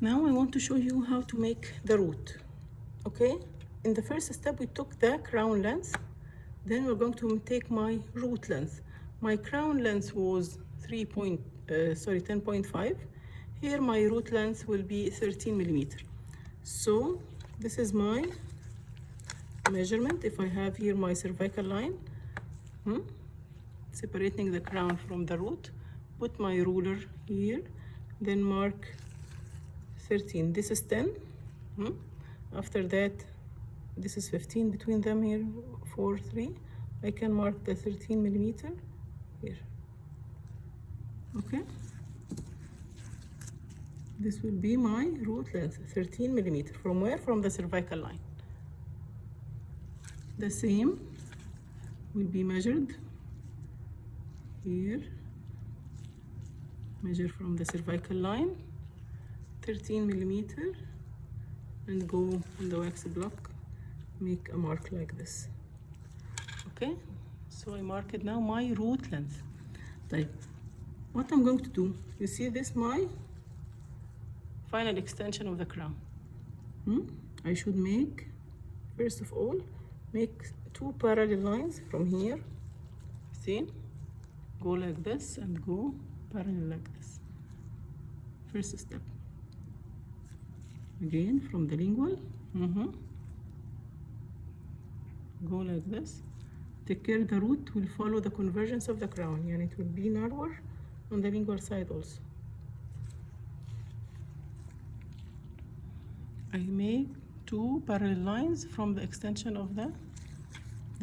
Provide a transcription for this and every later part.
Now I want to show you how to make the root. Okay, in the first step we took the crown length, then we're going to take my root length. My crown length was 10.5. Here my root length will be 13 millimeter. So this is my measurement. If I have here my cervical line, separating the crown from the root, put my ruler here, then mark 13. This is 10. After that, this is 15 between them here, 4, 3. I can mark the 13 millimeter here. Okay. This will be my root length, 13 millimeter. From where? From the cervical line. The same will be measured here. Measure from the cervical line, 13 millimeter, and go on the wax block, make a mark like this. Okay, so I marked now my root length. Like, what I'm going to do, you see this, my final extension of the crown. I should make, first of all, make 2 parallel lines from here. See, go like this and go parallel like this. First step. Again from the lingual, go like this. Take care the root will follow the convergence of the crown, and it will be narrower on the lingual side also. I make 2 parallel lines from the extension of the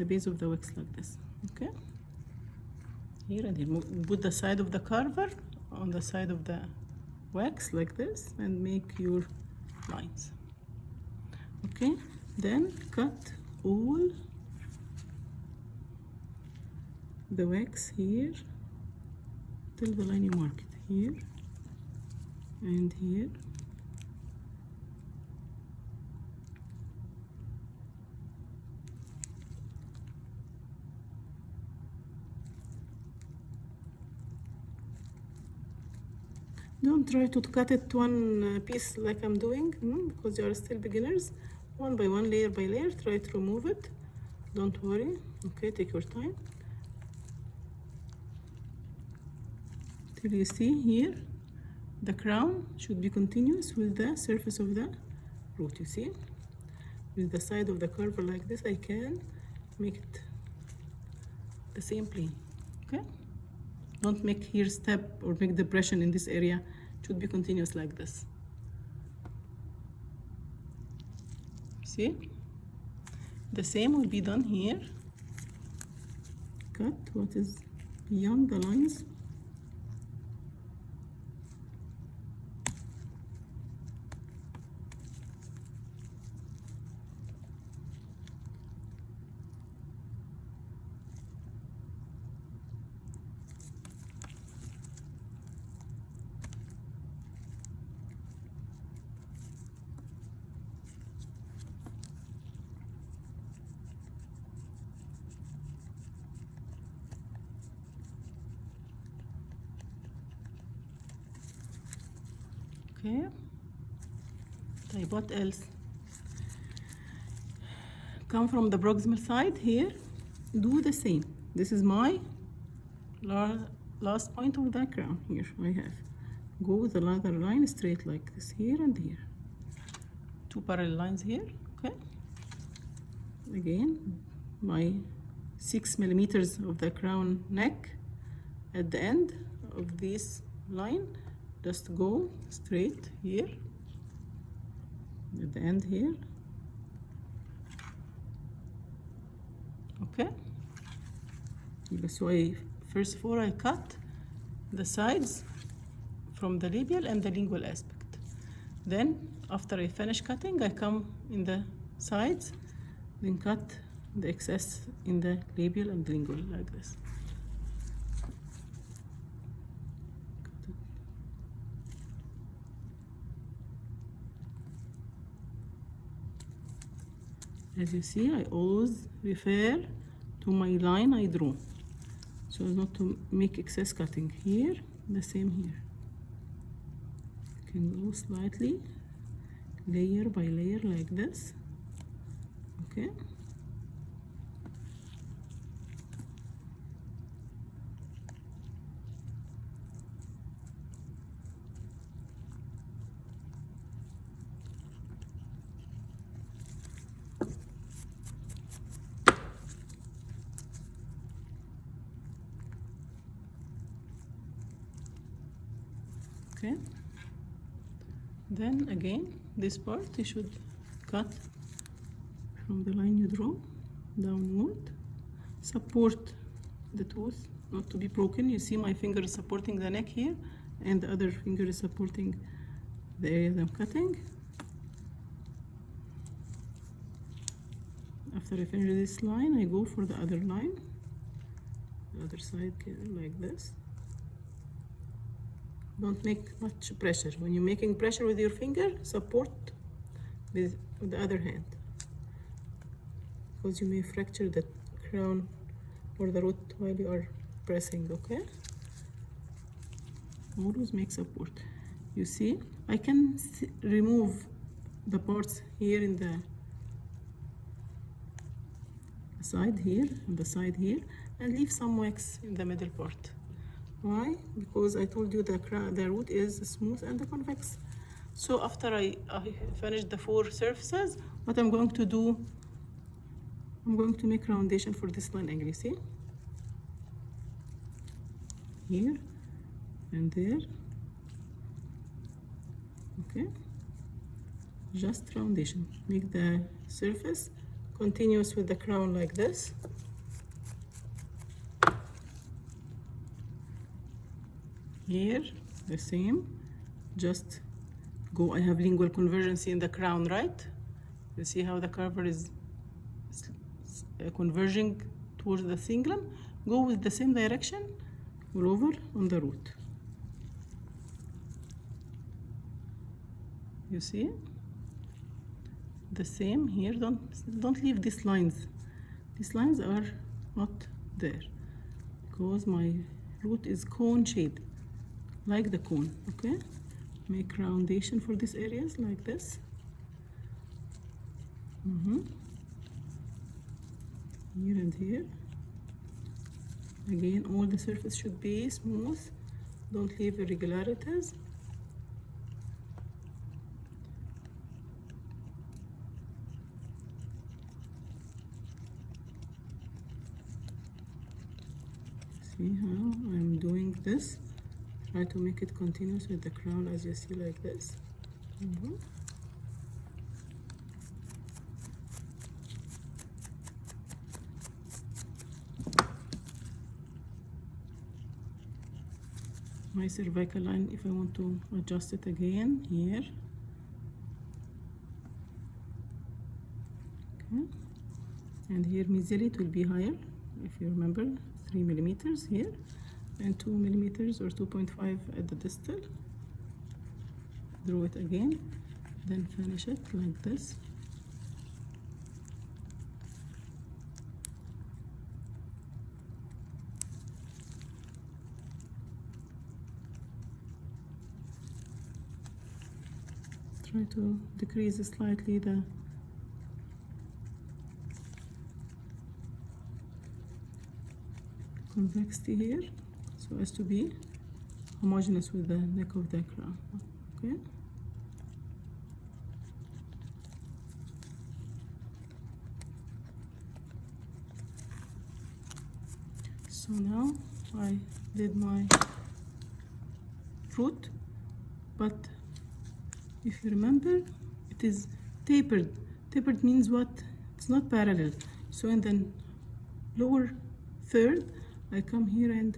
base of the wax like this. Okay, here, and then put the side of the carver on the side of the wax like this, and make your lines. Okay, then cut all the wax here till the line you mark it here and here. Don't try to cut it one piece like I'm doing, because you are still beginners. One by one, layer by layer, try to remove it. Don't worry. Okay, take your time. Till you see here, the crown should be continuous with the surface of the root, you see? With the side of the curve like this, I can make it the same plane, okay? Don't make here step or make depression in this area. It should be continuous like this. See? The same will be done here. Cut what is beyond the lines. Okay, طيب what else? Come from the proximal side here, do the same. This is my last point of the crown. Here I have, go with the other line straight like this here and here. 2 parallel lines here, okay? Again, my 6 millimeters of the crown neck at the end of this line. Just go straight here, at the end here, okay? So first of all, I cut the sides from the labial and the lingual aspect. Then, after I finish cutting, I come in the sides, then cut the excess in the labial and lingual like this. As you see, I always refer to my line I draw, so as not to make excess cutting. Here, the same here. can go slightly, layer by layer like this. Okay. Okay. Then again, this part you should cut from the line you draw downward. Support the tooth not to be broken. You see my finger is supporting the neck here, and the other finger is supporting the area that I'm cutting. After I finish this line, I go for the other line, the other side like this. Don't make much pressure. When you're making pressure with your finger, support with the other hand, because you may fracture the crown or the root while you are pressing. Okay, always make support. You see, I can remove the parts here in the side here and the side here, and leave some wax in the middle part. Why? Because I told you the root is smooth and convex. So after I finish the 4 surfaces, what I'm going to do, I'm going to make roundation for this line angle. You see? Here and there. Okay. Just roundation. Make the surface continuous with the crown like this. Here, the same. Just go. I have lingual convergence in the crown, right? You see how the curve is converging towards the cingulum. Go with the same direction all over on the root. You see? The same here. Don't leave these lines. These lines are not there because my root is cone shaped, like the cone. Okay, make roundation for these areas like this. Here and here. Again, all the surface should be smooth. Don't leave irregularities. See how I'm doing this? Try to make it continuous with the crown, as you see, like this. My cervical line, if I want to adjust it again, here. Okay. And here maxillary, it will be higher, if you remember, 3 millimeters here, and 2 millimeters or 2.5 at the distal. Draw it again, then finish it like this. Try to decrease slightly the convexity here, so as to be homogeneous with the neck of the crown. Okay. So now I did my root, but if you remember, it is tapered. Tapered means what? It's not parallel. So in the lower third, I come here and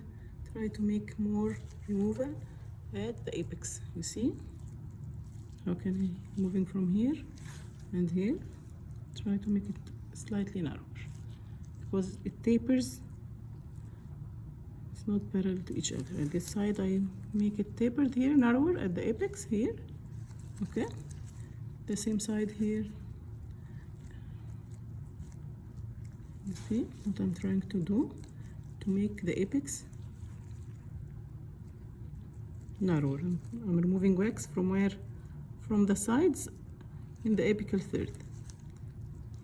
try to make more removal at the apex. You see? How can I, moving from here and here, try to make it slightly narrower, because it tapers. It's not parallel to each other. At this side, I make it tapered here, narrower at the apex here. Okay, the same side here. You see what I'm trying to do to make the apex narrower. I'm removing wax from where? From the sides in the apical third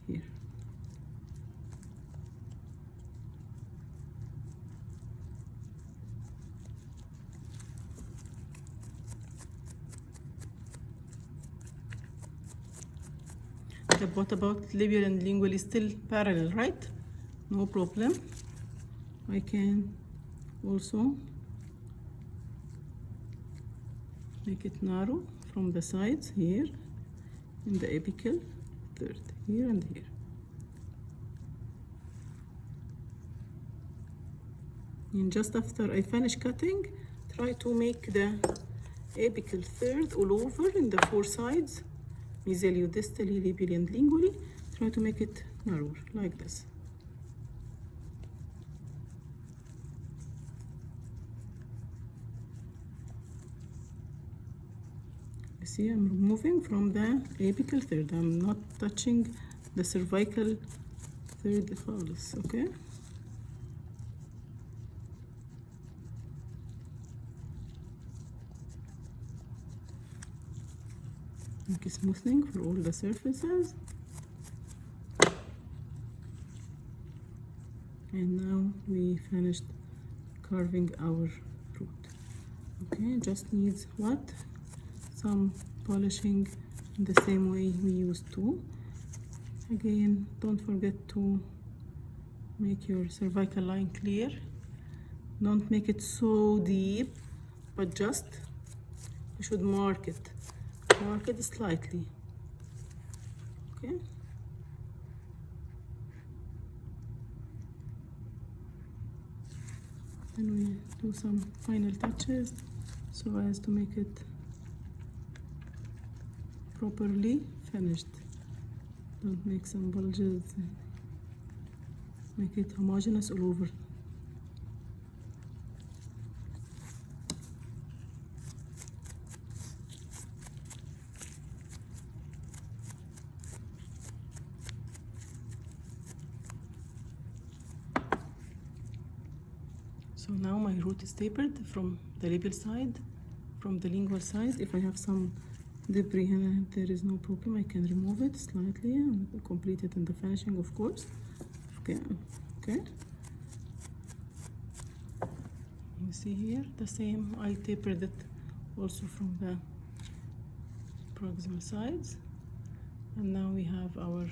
here. What about labial and lingual is still parallel, right? No problem. I can also make it narrow from the sides here in the apical third, here and here. And just after I finish cutting, try to make the apical third all over in the four sides, mesially, distally, labially, and lingually. Try to make it narrower like this. You see, I'm removing from the apical third. I'm not touching the cervical third خالص, okay? Make a smoothing for all the surfaces. And now we finished carving our root. Okay, just needs what? Some polishing in the same way we used to. Again, don't forget to make your cervical line clear. Don't make it so deep, but just you should mark it slightly, okay? Then we do some final touches so as to make it properly finished. Don't make some bulges, make it homogeneous all over. So now my root is tapered from the labial side, from the lingual side. If I have some debris here, there is no problem. I can remove it slightly and complete it in the finishing, of course. Okay. You see here the same. I tapered it also from the proximal sides, and now we have our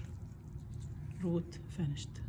root finished.